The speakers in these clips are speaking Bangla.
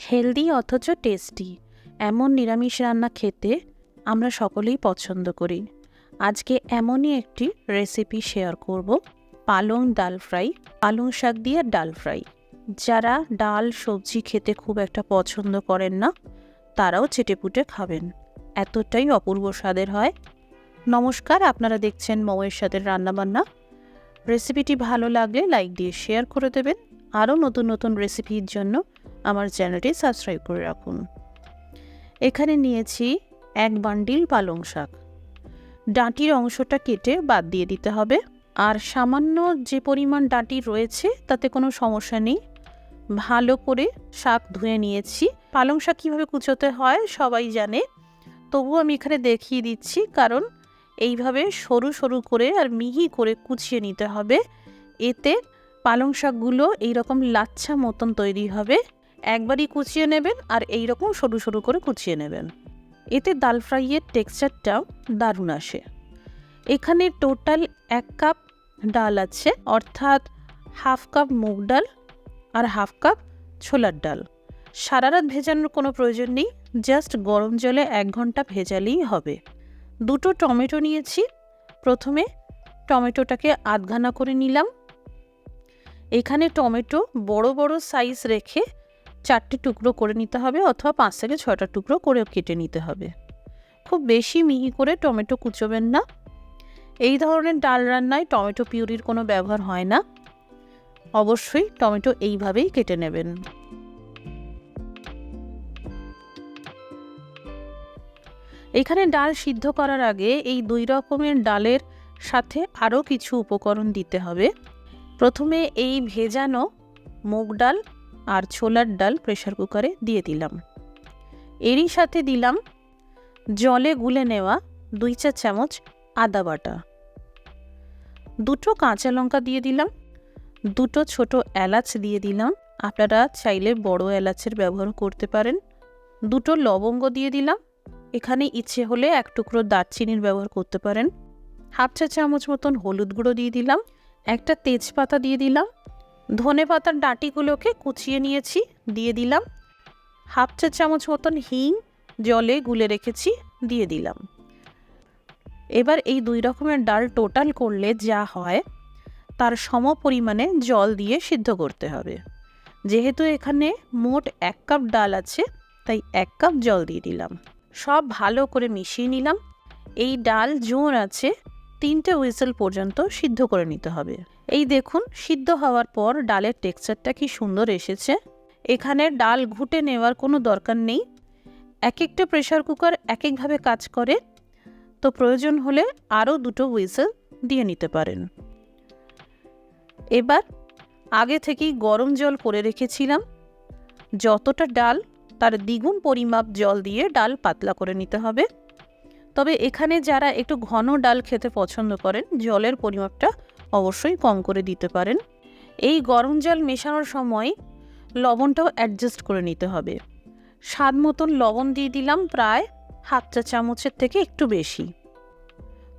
হেলদি অথচ টেস্টি এমন নিরামিষ রান্না খেতে আমরা সকলেই পছন্দ করি। আজকে এমনই একটি রেসিপি শেয়ার করব, পালং ডাল ফ্রাই, পালং শাক দিয়ে ডাল ফ্রাই। যারা ডাল সবজি খেতে খুব একটা পছন্দ করেন না, তারাও চেটেপুটে খাবেন, এতটাই অপূর্ব স্বাদের হয়। নমস্কার, আপনারা দেখছেন মৌয়ের স্বাদের রান্নাবান্না। রেসিপিটি ভালো লাগলে লাইক দিয়ে শেয়ার করে দেবেন। আরও নতুন নতুন রেসিপির জন্য আমার চ্যানেলটি সাবস্ক্রাইব করে রাখুন। এখানে নিয়েছি এক বান্ডিল পালং শাক। ডাঁটির অংশটা কেটে বাদ দিয়ে দিতে হবে, আর সামান্য যে পরিমাণ ডাঁটি রয়েছে তাতে কোনো সমস্যা নেই। ভালো করে শাক ধুয়ে নিয়েছি। পালং শাক কীভাবে কুচোতে হয় সবাই জানে, তবুও আমি এখানে দেখিয়ে দিচ্ছি, কারণ এইভাবে সরু সরু করে আর মিহি করে কুচিয়ে নিতে হবে। এতে পালং শাকগুলো এইরকম লাচ্ছা মতন তৈরি হবে। একবারই কুচিয়ে নেবেন আর এইরকম সরু সরু করে কুচিয়ে নেবেন, এতে ডাল ফ্রাইয়ের টেক্সচারটাও দারুণ আসে। এখানে টোটাল 1 কাপ ডাল আছে, অর্থাৎ হাফ কাপ মুগ ডাল আর হাফ কাপ ছোলার ডাল। সারা রাত ভেজানোর কোনো প্রয়োজন নেই, জাস্ট গরম জলে 1 ঘন্টা ভেজালেই হবে। 2টো টমেটো নিয়েছি। প্রথমে টমেটোটাকে আধখানা করে নিলাম। এখানে টমেটো বড় বড় সাইজ রেখে 4টে টুকরো করে নিতে হবে, অথবা 5 থেকে 6টা টুকরো করে কেটে নিতে হবে। খুব বেশি মিহি করে টমেটো কুচোবেন না। এই ধরনের ডাল রান্নায় টমেটো পিউরির কোনো ব্যবহার হয় না। অবশ্যই টমেটো এইভাবেই কেটে নেবেন। এখানে ডাল সিদ্ধ করার আগে এই 2 রকমের ডালের সাথে আরও কিছু উপকরণ দিতে হবে। প্রথমে এই ভেজানো মুগ ডাল আর ছোলার ডাল প্রেসার কুকারে দিয়ে দিলাম। এরই সাথে দিলাম জলে গুলে নেওয়া 2 চা চামচ আদা বাটা, 2টো কাঁচা লঙ্কা দিয়ে দিলাম, 2টো ছোট এলাচ দিয়ে দিলাম, আপনারা চাইলে বড় এলাচের ব্যবহার করতে পারেন। 2টো লবঙ্গ দিয়ে দিলাম, এখানে ইচ্ছে হলে 1 টুকরো দারচিনির ব্যবহার করতে পারেন। হাফ চা চামচ মতন হলুদ গুঁড়ো দিয়ে দিলাম, একটা তেজপাতা দিয়ে দিলাম, ধনে পাতার ডাঁটিগুলোকে কুচিয়ে নিয়েছি দিয়ে দিলাম, হাফ চা চামচ মতন হিং জলে গুলে রেখেছি দিয়ে দিলাম। এবার এই 2 রকমের ডাল টোটাল করলে যা হয় তার সম পরিমাণে জল দিয়ে সিদ্ধ করতে হবে। যেহেতু এখানে মোট 1 কাপ ডাল আছে, তাই 1 কাপ জল দিয়ে দিলাম। সব ভালো করে মিশিয়ে নিলাম। এই ডাল জোর আছে 3টে হুইসেল পর্যন্ত সিদ্ধ করে নিতে হবে। এই দেখুন, সিদ্ধ হওয়ার পর ডালের টেক্সচারটা কি সুন্দর এসেছে। এখানে ডাল ঘুটে নেওয়ার কোনো দরকার নেই। এক একটা প্রেসার কুকার এক একভাবে কাজ করে, তো প্রয়োজন হলে আরও 2টো হুইসেল দিয়ে নিতে পারেন। এবার আগে থেকেই গরম জল করে রেখেছিলাম, যতটা ডাল তার দ্বিগুণ পরিমাপ জল দিয়ে ডাল পাতলা করে নিতে হবে। তবে এখানে যারা একটু ঘন ডাল খেতে পছন্দ করেন, জলের পরিমাপটা অবশ্যই কম করে দিতে পারেন। এই গরম জল মেশানোর সময় লবণটাও অ্যাডজাস্ট করে নিতে হবে। স্বাদ মতন লবণ দিয়ে দিলাম, প্রায় হাফ চা চামচের থেকে একটু বেশি।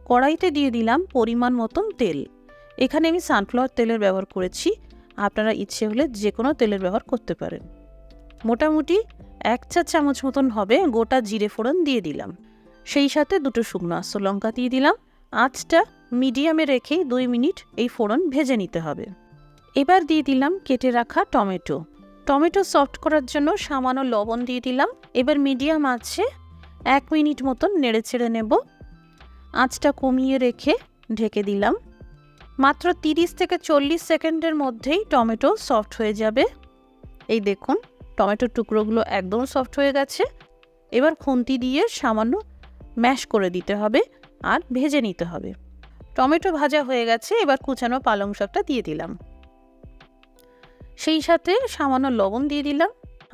কড়াইতে দিয়ে দিলাম পরিমাণ মতন তেল। এখানে আমি সানফ্লাওয়ার তেলের ব্যবহার করেছি, আপনারা ইচ্ছে হলে যে কোনো তেলের ব্যবহার করতে পারেন। মোটামুটি 1 চা চামচ মতন হবে গোটা জিরে ফোড়ন দিয়ে দিলাম, সেই সাথে 2টো শুকনো আস্ত লঙ্কা দিয়ে দিলাম। আঁচটা মিডিয়ামে রেখে 2 মিনিট এই ফোড়ন ভেজে নিতে হবে। এবার দিয়ে দিলাম কেটে রাখা টমেটো। টমেটো সফট করার জন্য সামান্য লবণ দিয়ে দিলাম। এবার মিডিয়াম আঁচে 1 মিনিট মতন নেড়ে ছেড়ে নেব। আঁচটা কমিয়ে রেখে ঢেকে দিলাম। মাত্র 30 থেকে 40 সেকেন্ডের মধ্যেই টমেটো সফট হয়ে যাবে। এই দেখুন, টমেটোর টুকরোগুলো একদম সফট হয়ে গেছে। এবার খুন্তি দিয়ে সামান্য ম্যাশ করে দিতে হবে আর ভেজে নিতে হবে। টমেটো ভাজা হয়ে গেছে, এবার কুচানো পালং শাকটা দিয়ে দিলাম, সেই সাথে সামান্য লবণ দিয়ে দিলাম।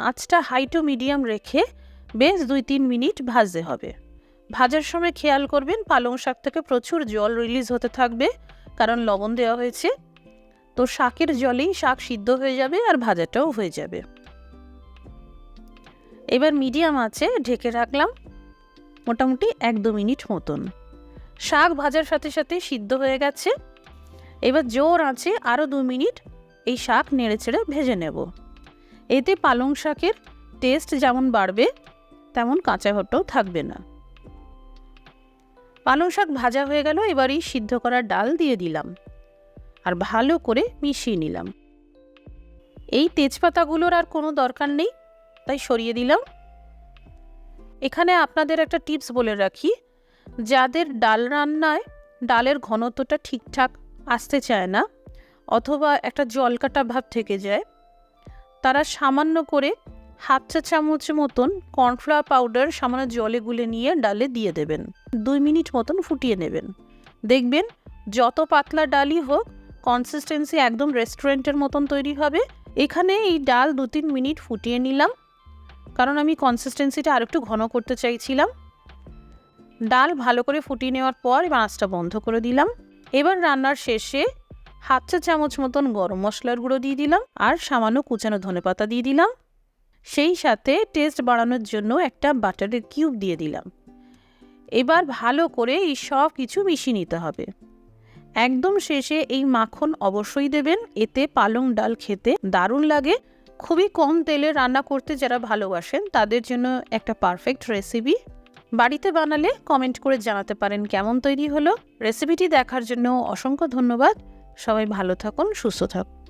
আঁচটা হাই টু মিডিয়াম রেখে বেশ 2-3 মিনিট ভাজতে হবে। ভাজার সময় খেয়াল করবেন পালং শাক থেকে প্রচুর জল রিলিজ হতে থাকবে, কারণ লবণ দেওয়া হয়েছে। তো শাকের জলেই শাক সিদ্ধ হয়ে যাবে আর ভাজাটাও হয়ে যাবে। এবার মিডিয়াম আঁচে ঢেকে রাখলাম মোটামুটি 1-2 মিনিট মতন। শাক ভাজার সাথে সাথে সিদ্ধ হয়ে গেছে। এবার জোর আঁচে আরও 2 মিনিট এই শাক নেড়ে ছেড়ে ভেজে নেব। এতে পালং শাকের টেস্ট যেমন বাড়বে তেমন কাঁচা ভাবটাও থাকবে না। পালং শাক ভাজা হয়ে গেল, এবার এই সিদ্ধ করা ডাল দিয়ে দিলাম আর ভালো করে মিশিয়ে নিলাম। এই তেজপাতাগুলোর আর কোনো দরকার নেই, তাই সরিয়ে দিলাম। এখানে আপনাদের একটা টিপস বলে রাখি, যাদের ডাল রান্নায় ডালের ঘনত্বটা ঠিকঠাক আসতে চায় না অথবা একটা জলকাটা ভাব থেকে যায়, তারা সামান্য করে হাফ চা চামচ মতন কর্নফ্লাওয়ার পাউডার সামান্য জলে গুলে নিয়ে ডালে দিয়ে দেবেন। 2 মিনিট মতন ফুটিয়ে নেবেন। দেখবেন যত পাতলা ডালই হোক কনসিস্টেন্সি একদম রেস্টুরেন্টের মতন তৈরি হবে। এখানে এই ডাল 2-3 মিনিট ফুটিয়ে নিলাম, কারণ আমি কনসিস্টেন্সিটা আরেকটু ঘন করতে চাইছিলাম। ডাল ভালো করে ফুটিয়ে নেওয়ার পর এবার আঁচটা বন্ধ করে দিলাম। এবার রান্নার শেষে হাফ চা চামচ মতন গরম মশলার গুঁড়ো দিয়ে দিলাম আর সামান্য কুচানো ধনেপাতা দিয়ে দিলাম। সেই সাথে টেস্ট বাড়ানোর জন্য একটা বাটারের কিউব দিয়ে দিলাম। এবার ভালো করে এই সব কিছু মিশিয়ে নিতে হবে। একদম শেষে এই মাখন অবশ্যই দেবেন, এতে পালং ডাল খেতে দারুণ লাগে। খুবই কম তেলে রান্না করতে যারা ভালোবাসেন তাদের জন্য একটা পারফেক্ট রেসিপি। বাড়িতে বানালে কমেন্ট করে জানাতে পারেন কেমন তৈরি হলো। রেসিপিটি দেখার জন্য অসংখ্য ধন্যবাদ। সবাই ভালো থাকুন, সুস্থ থাকুন।